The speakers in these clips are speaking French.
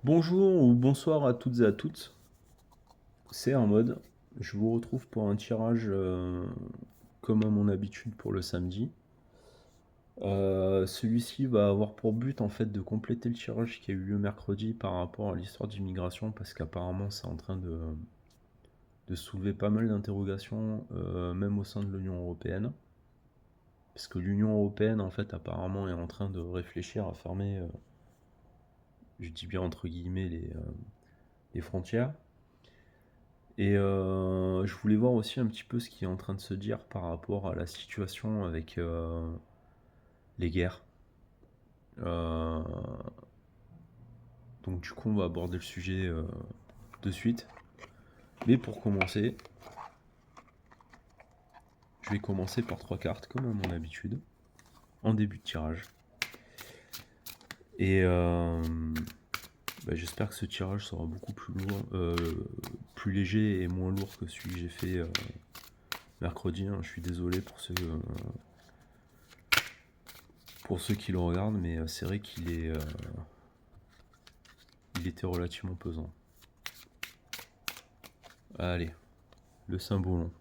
Bonjour ou bonsoir à toutes et à toutes, c'est un mode. Je vous retrouve pour un tirage comme à mon habitude pour le samedi. Celui-ci va avoir pour but en fait de compléter le tirage qui a eu lieu mercredi par rapport à l'histoire d'immigration parce qu'apparemment c'est en train de soulever pas mal d'interrogations même au sein de l'Union Européenne. Parce que l'Union Européenne en fait apparemment est en train de réfléchir à fermer, je dis bien entre guillemets, les frontières. Et je voulais voir aussi un petit peu ce qui est en train de se dire par rapport à la situation avec les guerres. Euh, donc du coup on va aborder le sujet de suite. Mais pour commencer, je vais commencer par 3 cartes comme à mon habitude, en début de tirage. Et j'espère que ce tirage sera beaucoup plus lourd, plus léger et moins lourd que celui que j'ai fait mercredi. Je suis désolé pour ceux qui le regardent, mais c'est vrai il était relativement pesant. Allez, le Saint-Bolon.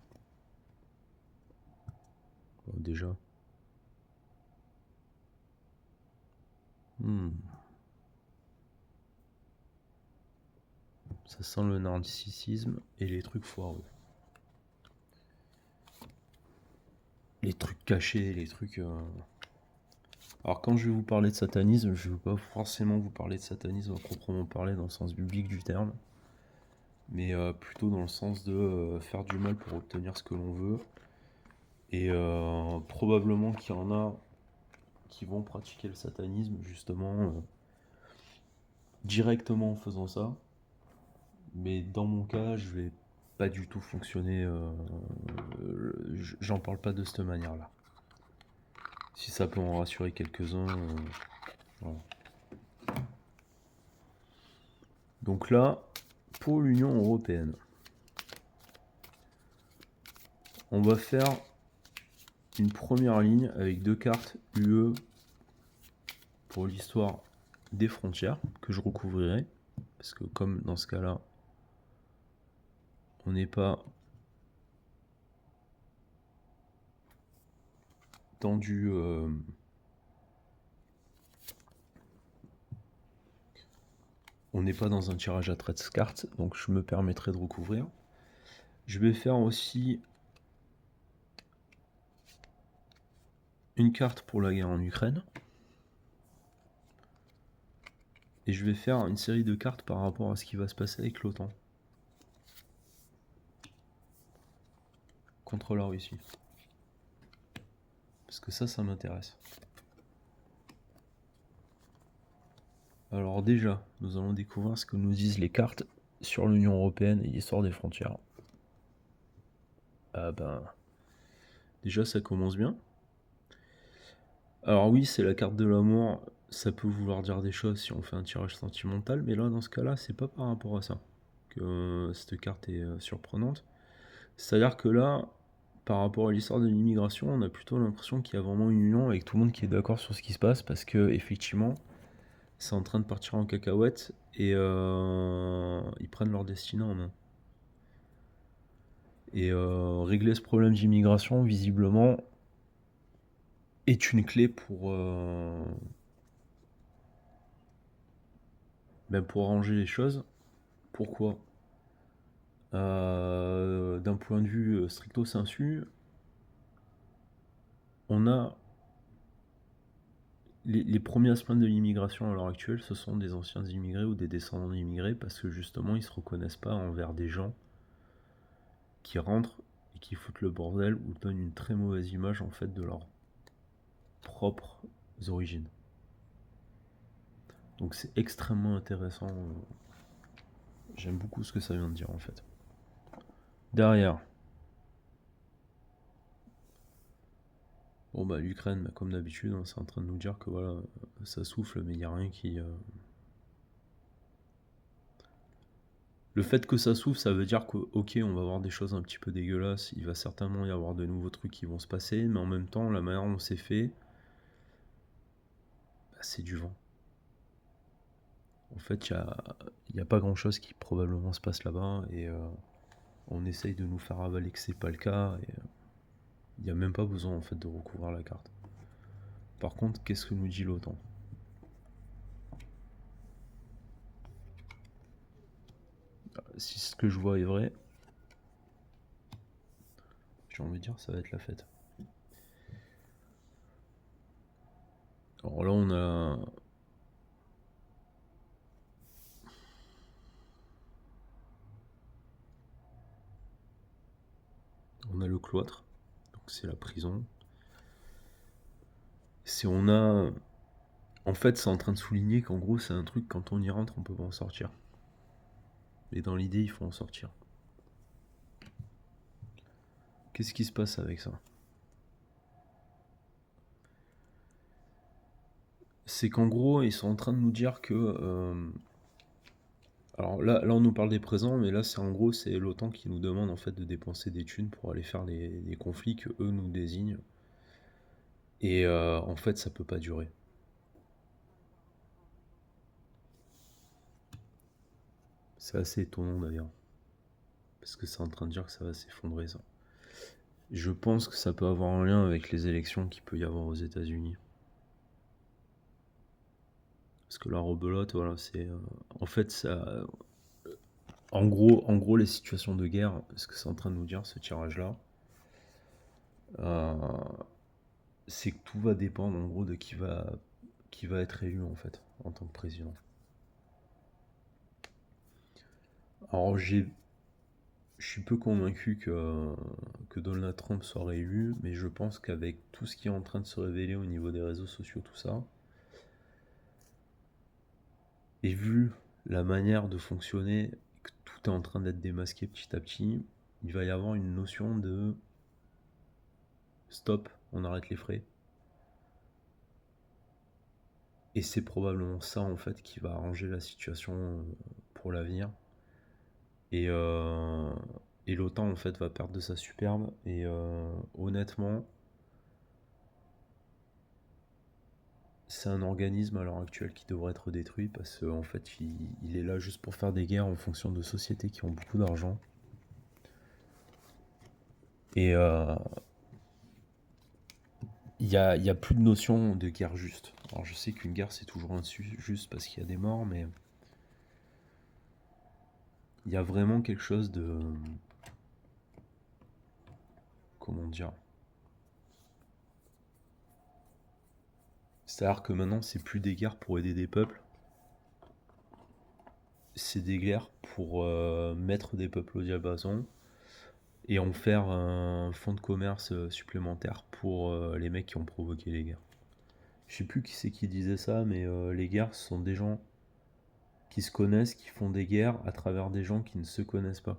Bon, déjà. Ça sent le narcissisme et les trucs foireux. Les trucs cachés, les trucs... Alors quand je vais vous parler de satanisme, je ne vais pas forcément vous parler de satanisme à proprement parler dans le sens biblique du terme, mais plutôt dans le sens de faire du mal pour obtenir ce que l'on veut. Et probablement qu'il y en a qui vont pratiquer le satanisme justement directement en faisant ça. Mais dans mon cas, je vais pas du tout fonctionner. J'en parle pas de cette manière-là. Si ça peut en rassurer quelques-uns. Voilà. Donc là, pour l'Union Européenne, on va faire une première ligne avec 2 cartes UE pour l'histoire des frontières que je recouvrirai. Parce que comme dans ce cas-là, on n'est pas tendu... on n'est pas dans un tirage à 13 cartes, donc je me permettrai de recouvrir. Je vais faire aussi une carte pour la guerre en Ukraine. Et je vais faire une série de cartes par rapport à ce qui va se passer avec l'OTAN. Contre la Russie. Parce que ça m'intéresse. Alors déjà, nous allons découvrir ce que nous disent les cartes sur l'Union Européenne et l'histoire des frontières. Ah ben... Déjà, ça commence bien. Alors oui, c'est la carte de l'amour. Ça peut vouloir dire des choses si on fait un tirage sentimental, mais là, dans ce cas-là, c'est pas par rapport à ça que cette carte est surprenante. C'est-à-dire que là, par rapport à l'histoire de l'immigration, on a plutôt l'impression qu'il y a vraiment une union avec tout le monde qui est d'accord sur ce qui se passe, parce que effectivement, c'est en train de partir en cacahuète et ils prennent leur destinée en main. Et régler ce problème d'immigration, visiblement, est une clé pour arranger les choses. Pourquoi d'un point de vue stricto sensu, on a les premiers à se plaindre de l'immigration à l'heure actuelle, ce sont des anciens immigrés ou des descendants d'immigrés, parce que justement ils se reconnaissent pas envers des gens qui rentrent et qui foutent le bordel ou donnent une très mauvaise image en fait de leurs propres origines. Donc c'est extrêmement intéressant. J'aime beaucoup ce que ça vient de dire en fait. Derrière, bon l'Ukraine, comme d'habitude, c'est en train de nous dire que voilà, ça souffle, mais il n'y a rien qui... Le fait que ça souffle, ça veut dire que, ok, on va avoir des choses un petit peu dégueulasses, il va certainement y avoir de nouveaux trucs qui vont se passer, mais en même temps, la manière dont c'est fait, c'est du vent. En fait, il y a pas grand-chose qui probablement se passe là-bas et on essaye de nous faire avaler que c'est pas le cas et il y a même pas besoin en fait de recouvrir la carte. Par contre, qu'est-ce que nous dit l'OTAN? Si ce que je vois est vrai, j'ai envie de dire ça va être la fête. Alors là, on a le cloître, donc c'est la prison. En fait, c'est en train de souligner qu'en gros, c'est un truc, quand on y rentre, on peut pas en sortir. Et dans l'idée, il faut en sortir. Qu'est-ce qui se passe avec ça? C'est qu'en gros, ils sont en train de nous dire que... alors là, on nous parle des présents, mais là, c'est en gros, c'est l'OTAN qui nous demande en fait de dépenser des thunes pour aller faire les conflits que eux nous désignent. Et en fait, ça peut pas durer. C'est assez étonnant d'ailleurs. Parce que c'est en train de dire que ça va s'effondrer, ça. Je pense que ça peut avoir un lien avec les élections qu'il peut y avoir aux États-Unis. Parce que la rebelote, voilà, c'est... en fait, ça... En gros, les situations de guerre, ce que c'est en train de nous dire, ce tirage-là, c'est que tout va dépendre, en gros, de qui va être élu, en fait, en tant que président. Alors, je suis peu convaincu que Donald Trump soit réélu, mais je pense qu'avec tout ce qui est en train de se révéler au niveau des réseaux sociaux, tout ça, et vu la manière de fonctionner, que tout est en train d'être démasqué petit à petit, il va y avoir une notion de stop, on arrête les frais. Et c'est probablement ça en fait qui va arranger la situation pour l'avenir. Et l'OTAN en fait va perdre de sa superbe. Et honnêtement, c'est un organisme à l'heure actuelle qui devrait être détruit parce qu'en fait il est là juste pour faire des guerres en fonction de sociétés qui ont beaucoup d'argent. Et il y a plus de notion de guerre juste. Alors je sais qu'une guerre c'est toujours injuste parce qu'il y a des morts, mais il y a vraiment quelque chose de... Comment dire? C'est-à-dire que maintenant c'est plus des guerres pour aider des peuples, c'est des guerres pour mettre des peuples au diapason et en faire un fonds de commerce supplémentaire pour les mecs qui ont provoqué les guerres. Je sais plus qui c'est qui disait ça, mais les guerres, ce sont des gens qui se connaissent, qui font des guerres à travers des gens qui ne se connaissent pas.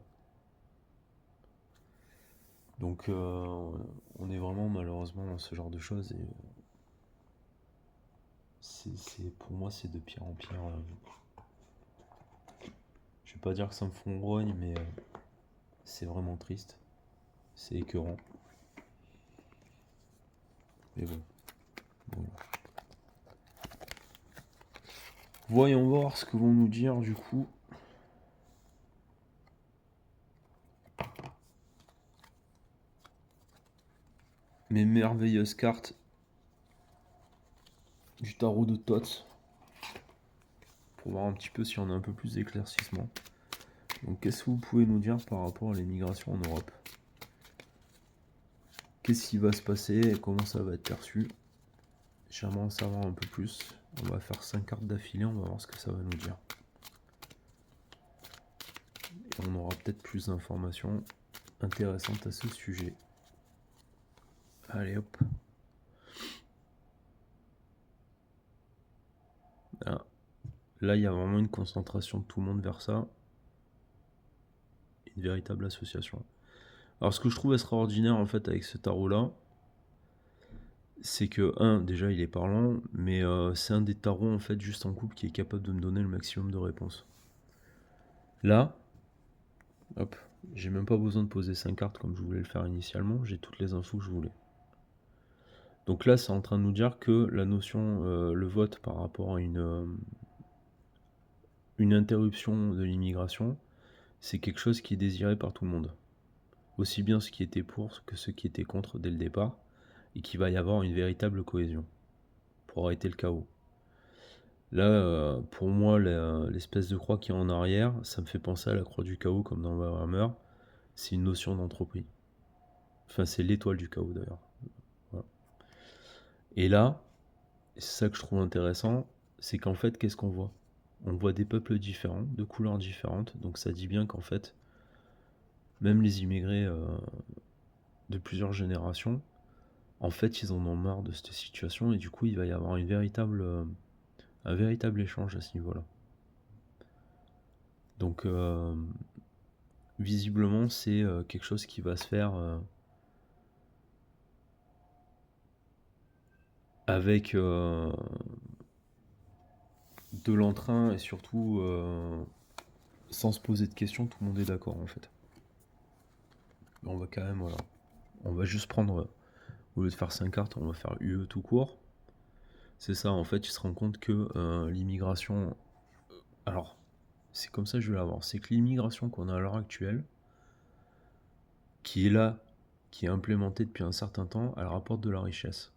Donc on est vraiment malheureusement dans ce genre de choses et pour moi c'est de pire en pire. Je vais pas dire que ça me fond grogne, mais c'est vraiment triste. C'est écœurant. Mais bon. Voyons voir ce que vont nous dire du coup. Mes merveilleuses cartes du tarot de Thoth. Pour voir un petit peu si on a un peu plus d'éclaircissement. Donc qu'est-ce que vous pouvez nous dire par rapport à l'immigration en Europe? Qu'est-ce qui va se passer et comment ça va être perçu? J'aimerais en savoir un peu plus. On va faire 5 cartes d'affilée, on va voir ce que ça va nous dire. Et on aura peut-être plus d'informations intéressantes à ce sujet. Allez hop. Ah. Là, il y a vraiment une concentration de tout le monde vers ça. Une véritable association. Alors, ce que je trouve extraordinaire en fait avec ce tarot-là, c'est que, déjà, il est parlant, mais c'est un des tarots en fait juste en couple qui est capable de me donner le maximum de réponses. Là, hop, j'ai même pas besoin de poser 5 cartes comme je voulais le faire initialement, j'ai toutes les infos que je voulais. Donc là, c'est en train de nous dire que la notion, le vote par rapport à une interruption de l'immigration, c'est quelque chose qui est désiré par tout le monde. Aussi bien ceux qui étaient pour que ceux qui étaient contre dès le départ, et qu'il va y avoir une véritable cohésion pour arrêter le chaos. Là, pour moi, l'espèce de croix qui est en arrière, ça me fait penser à la croix du chaos comme dans Warhammer. C'est une notion d'entropie. Enfin, c'est l'étoile du chaos d'ailleurs. Voilà. Et là, c'est ça que je trouve intéressant, c'est qu'en fait, qu'est-ce qu'on voit? On voit des peuples différents, de couleurs différentes, donc ça dit bien qu'en fait, même les immigrés de plusieurs générations, en fait, ils en ont marre de cette situation et du coup, il va y avoir un véritable échange à ce niveau-là. Donc, visiblement, c'est quelque chose qui va se faire avec de l'entrain et surtout sans se poser de questions, tout le monde est d'accord en fait. On va quand même, voilà. On va juste prendre, au lieu de faire 5 cartes, on va faire UE tout court. C'est ça, en fait, il se rend compte que l'immigration. Alors, c'est comme ça que je vais l'avoir. C'est que l'immigration qu'on a à l'heure actuelle, qui est là, qui est implémentée depuis un certain temps, elle rapporte de la richesse.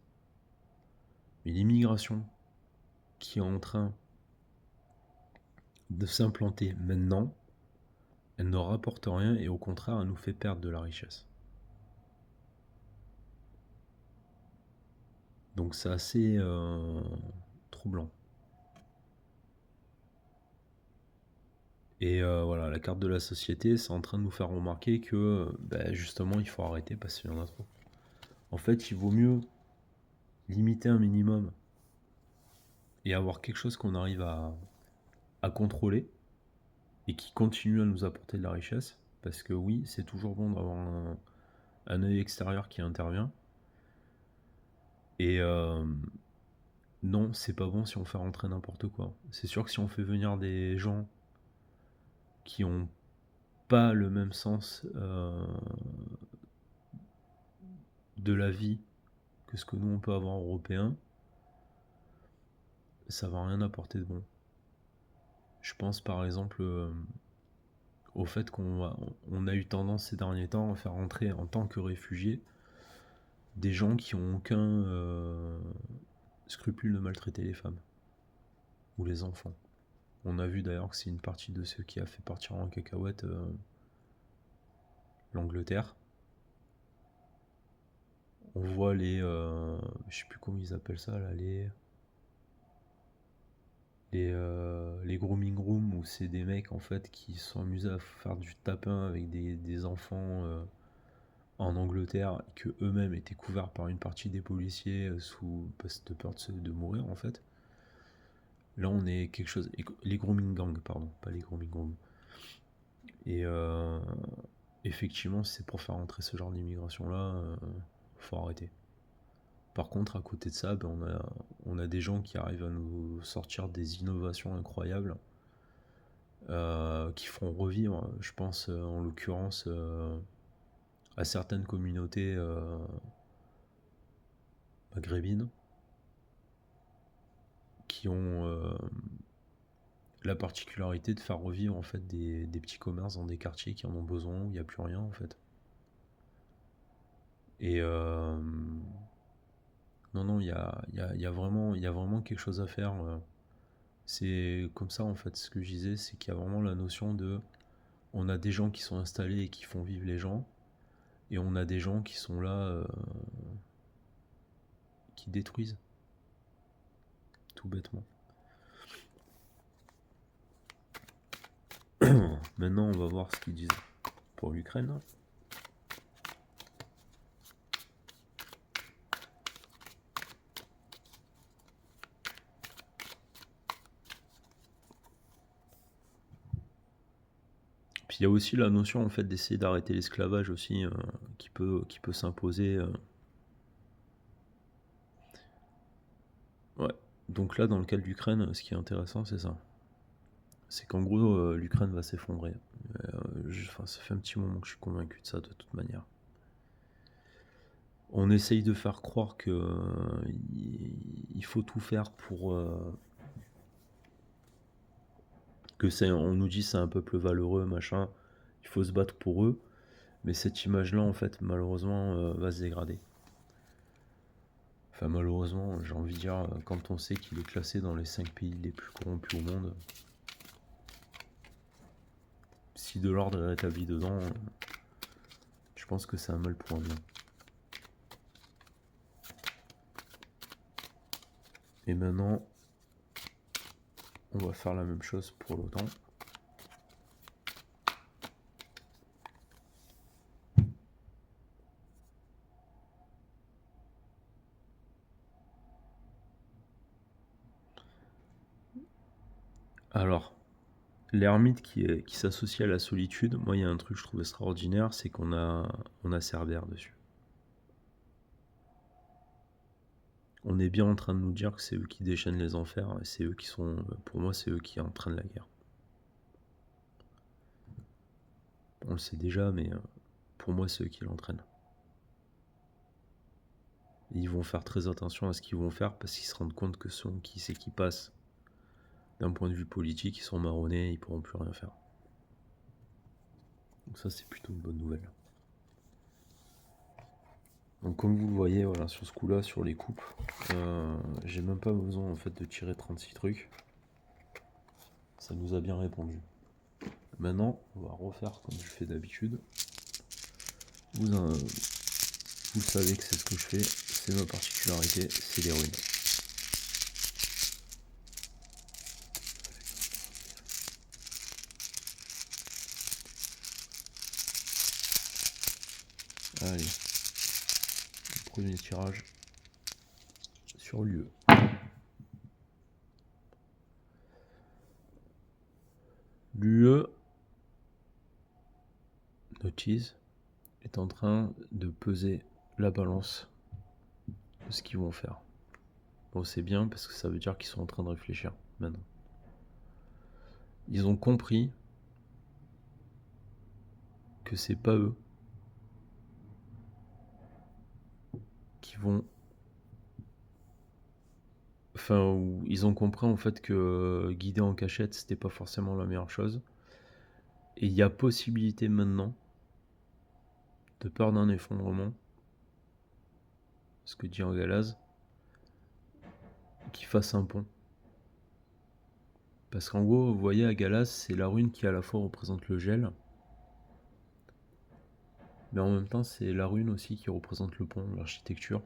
Mais l'immigration qui est en train de s'implanter maintenant, elle ne rapporte rien et au contraire, elle nous fait perdre de la richesse. Donc c'est assez troublant. Et voilà, la carte de la société, c'est en train de nous faire remarquer que justement, il faut arrêter parce qu'il y en a trop. En fait, il vaut mieux limiter un minimum et avoir quelque chose qu'on arrive à contrôler et qui continue à nous apporter de la richesse. Parce que oui, c'est toujours bon d'avoir un œil extérieur qui intervient. Et non, c'est pas bon si on fait rentrer n'importe quoi. C'est sûr que si on fait venir des gens qui ont pas le même sens de la vie que ce que nous on peut avoir européen, ça va rien apporter de bon. Je pense par exemple au fait qu'on a eu tendance ces derniers temps à faire rentrer en tant que réfugiés des gens qui ont aucun scrupule de maltraiter les femmes ou les enfants. On a vu d'ailleurs que c'est une partie de ceux qui a fait partir en cacahuète l'Angleterre. On voit je sais plus comment ils appellent ça là, les grooming rooms où c'est des mecs en fait qui se sont amusés à faire du tapin avec des enfants en Angleterre et que eux-mêmes étaient couverts par une partie des policiers parce de peur de mourir en fait. Là on est quelque chose, les grooming gangs pardon, pas les grooming rooms. Et effectivement si c'est pour faire entrer ce genre d'immigration là, faut arrêter. Par contre, à côté de ça, on a des gens qui arrivent à nous sortir des innovations incroyables qui feront revivre, je pense, en l'occurrence, à certaines communautés maghrébines qui ont la particularité de faire revivre en fait des petits commerces dans des quartiers qui en ont besoin, où il n'y a plus rien en fait. Et non, il y a vraiment quelque chose à faire. C'est comme ça en fait, ce que je disais, c'est qu'il y a vraiment la notion de on a des gens qui sont installés et qui font vivre les gens, et on a des gens qui sont là, qui détruisent, tout bêtement. Maintenant, on va voir ce qu'ils disent pour l'Ukraine. Puis il y a aussi la notion en fait d'essayer d'arrêter l'esclavage aussi, qui peut s'imposer. Ouais. Donc là, dans le cas de l'Ukraine, ce qui est intéressant, c'est ça. C'est qu'en gros, l'Ukraine va s'effondrer. Ça fait un petit moment que je suis convaincu de ça, de toute manière. On essaye de faire croire que il faut tout faire pour On nous dit c'est un peuple valeureux, machin, il faut se battre pour eux, mais cette image-là, en fait, malheureusement, va se dégrader. Enfin, malheureusement, j'ai envie de dire, quand on sait qu'il est classé dans les 5 pays les plus corrompus au monde, si de l'ordre est rétabli dedans, je pense que c'est un mal pour un bien. Et maintenant, on va faire la même chose pour l'OTAN. Alors, l'ermite qui s'associe à la solitude, moi il y a un truc que je trouve extraordinaire, c'est qu'on a Cerbère dessus. On est bien en train de nous dire que c'est eux qui déchaînent les enfers, et c'est eux qui sont, pour moi, c'est eux qui entraînent la guerre. On le sait déjà, mais pour moi, c'est eux qui l'entraînent. Et ils vont faire très attention à ce qu'ils vont faire parce qu'ils se rendent compte que qui c'est qui passe d'un point de vue politique, ils sont marronnés, ils pourront plus rien faire. Donc ça, c'est plutôt une bonne nouvelle. Donc comme vous le voyez, voilà, sur ce coup-là, sur les coupes, j'ai même pas besoin en fait de tirer 36 trucs. Ça nous a bien répondu. Maintenant, on va refaire comme je fais d'habitude. Vous savez que c'est ce que je fais, c'est ma particularité, c'est les runes. Allez, le premier tirage sur l'UE. L'UE, notice, est en train de peser la balance de ce qu'ils vont faire. Bon, c'est bien parce que ça veut dire qu'ils sont en train de réfléchir maintenant. Ils ont compris que c'est pas eux qui vont. Enfin, ils ont compris en fait que guider en cachette c'était pas forcément la meilleure chose. Et il y a possibilité maintenant, de peur d'un effondrement, ce que dit Angalaz, qu'il fasse un pont. Parce qu'en gros, vous voyez, Agalas, c'est la rune qui à la fois représente le gel, mais en même temps, c'est la rune aussi qui représente le pont, l'architecture.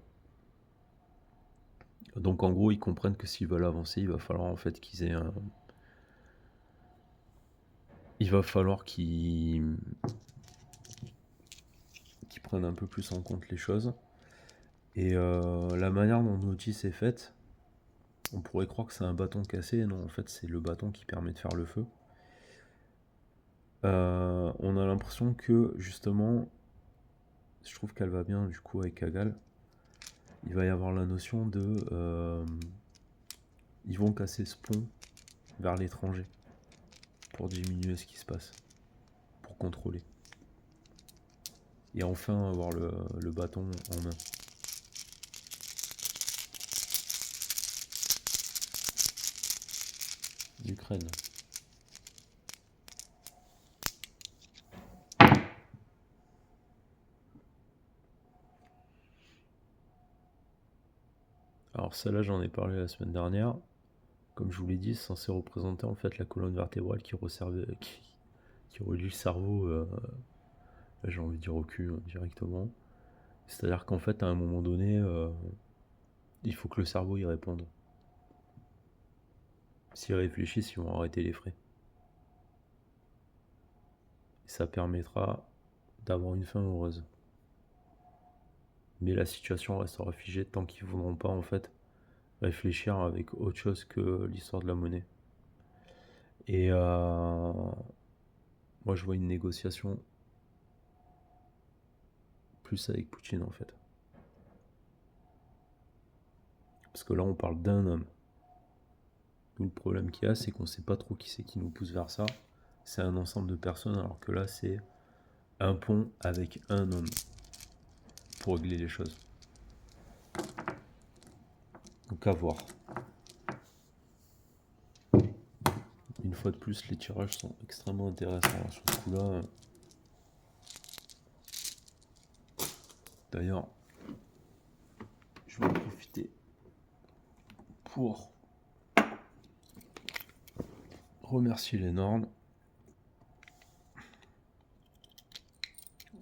Donc en gros, ils comprennent que s'ils veulent avancer, il va falloir en fait qu'ils aient un... Il va falloir qu'ils prennent un peu plus en compte les choses. Et la manière dont Notice est faite, on pourrait croire que c'est un bâton cassé, non, en fait c'est le bâton qui permet de faire le feu. On a l'impression que justement, je trouve qu'elle va bien du coup avec Agal, il va y avoir la notion de... ils vont casser ce pont vers l'étranger pour diminuer ce qui se passe, pour contrôler. Et enfin avoir le bâton en main. L'Ukraine. Alors celle-là j'en ai parlé la semaine dernière. Comme je vous l'ai dit, c'est censé représenter en fait la colonne vertébrale qui relie le cerveau, là, j'ai envie de dire au cul directement. C'est-à-dire qu'en fait à un moment donné, il faut que le cerveau y réponde. S'ils réfléchissent, ils vont arrêter les frais. Et ça permettra d'avoir une fin heureuse. Mais la situation restera figée tant qu'ils ne voudront pas en fait réfléchir avec autre chose que l'histoire de la monnaie. Et moi je vois une négociation plus avec Poutine en fait. Parce que là on parle d'un homme. Nous, le problème qu'il y a, c'est qu'on ne sait pas trop qui c'est qui nous pousse vers ça. C'est un ensemble de personnes, alors que là c'est un pont avec un homme pour régler les choses. Donc à voir. Une fois de plus, les tirages sont extrêmement intéressants sur ce coup-là. D'ailleurs, je vais en profiter pour remercier les Nords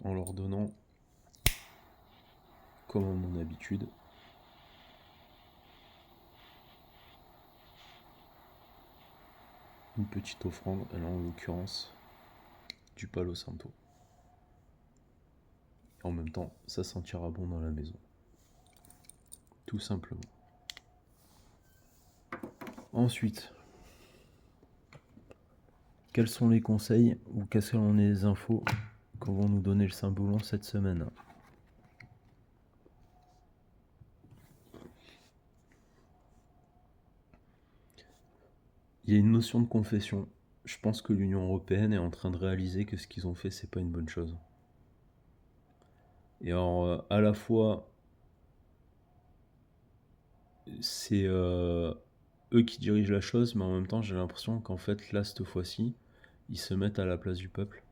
en leur donnant, comme à mon habitude, une petite offrande, alors en l'occurrence du Palo Santo. En même temps, ça sentira bon dans la maison. Tout simplement. Ensuite, quels sont les conseils ou quelles sont les infos qu'on va nous donner le Saint-Boulon cette semaine? Il y a une notion de confession. Je pense que l'Union européenne est en train de réaliser que ce qu'ils ont fait, c'est pas une bonne chose. Et alors, à la fois, c'est eux qui dirigent la chose, mais en même temps, j'ai l'impression qu'en fait, là, cette fois-ci, ils se mettent à la place du peuple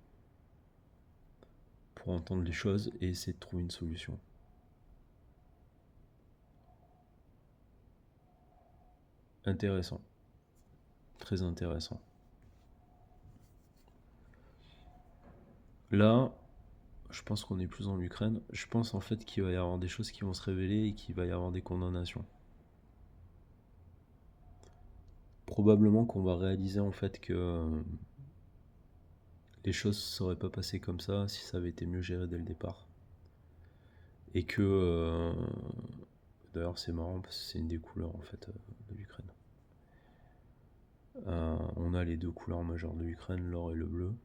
pour entendre les choses et essayer de trouver une solution. Intéressant. Très intéressant. Là, je pense qu'on est plus dans l'Ukraine. Je pense en fait qu'il va y avoir des choses qui vont se révéler et qu'il va y avoir des condamnations. Probablement qu'on va réaliser en fait que les choses ne seraient pas passées comme ça si ça avait été mieux géré dès le départ. Et que d'ailleurs c'est marrant parce que c'est une des couleurs en fait de l'Ukraine. On a les deux couleurs majeures de l'Ukraine, l'or et le bleu.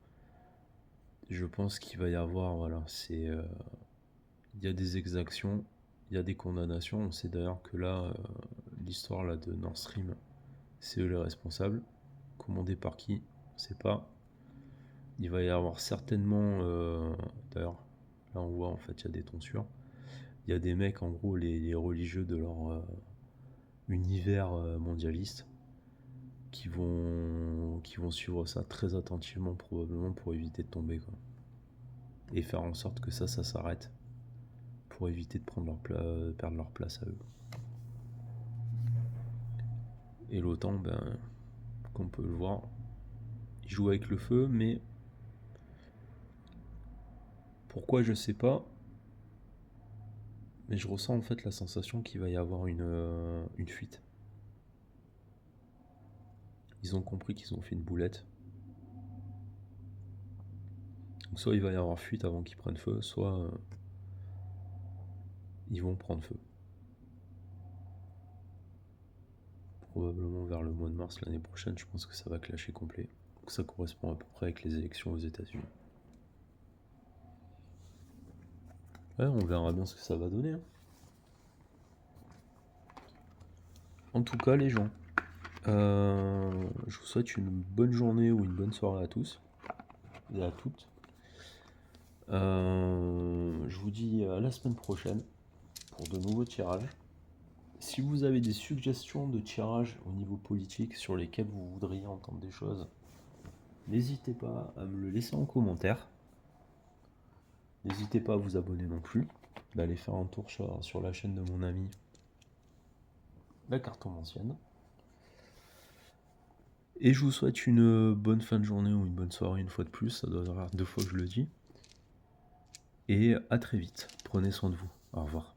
Je pense qu'il va y avoir, voilà, il y a des exactions, il y a des condamnations. On sait d'ailleurs que là, l'histoire là de Nord Stream, c'est eux les responsables. Commandé par qui? On ne sait pas. Il va y avoir certainement, d'ailleurs, là on voit en fait il y a des tonsures. Il y a des mecs, en gros, les religieux de leur univers mondialiste, qui vont suivre ça très attentivement, probablement pour éviter de tomber, quoi. Et faire en sorte que ça s'arrête, pour éviter de perdre leur place à eux. Et l'OTAN, comme on peut le voir, il joue avec le feu, mais pourquoi je sais pas. Mais je ressens en fait la sensation qu'il va y avoir une fuite. Ils ont compris qu'ils ont fait une boulette. Donc soit il va y avoir fuite avant qu'ils prennent feu, soit ils vont prendre feu. Probablement vers le mois de mars l'année prochaine, je pense que ça va clasher complet. Donc ça correspond à peu près avec les élections aux États-Unis. Ouais, on verra bien ce que ça va donner. En tout cas, les gens, je vous souhaite une bonne journée ou une bonne soirée à tous et à toutes. Je vous dis à la semaine prochaine pour de nouveaux tirages. Si vous avez des suggestions de tirages au niveau politique sur lesquels vous voudriez entendre des choses, n'hésitez pas à me le laisser en commentaire. N'hésitez pas à vous abonner non plus, d'aller faire un tour sur la chaîne de mon ami La Cartomancienne. Et je vous souhaite une bonne fin de journée ou une bonne soirée une fois de plus, ça doit faire 2 fois que je le dis. Et à très vite, prenez soin de vous, au revoir.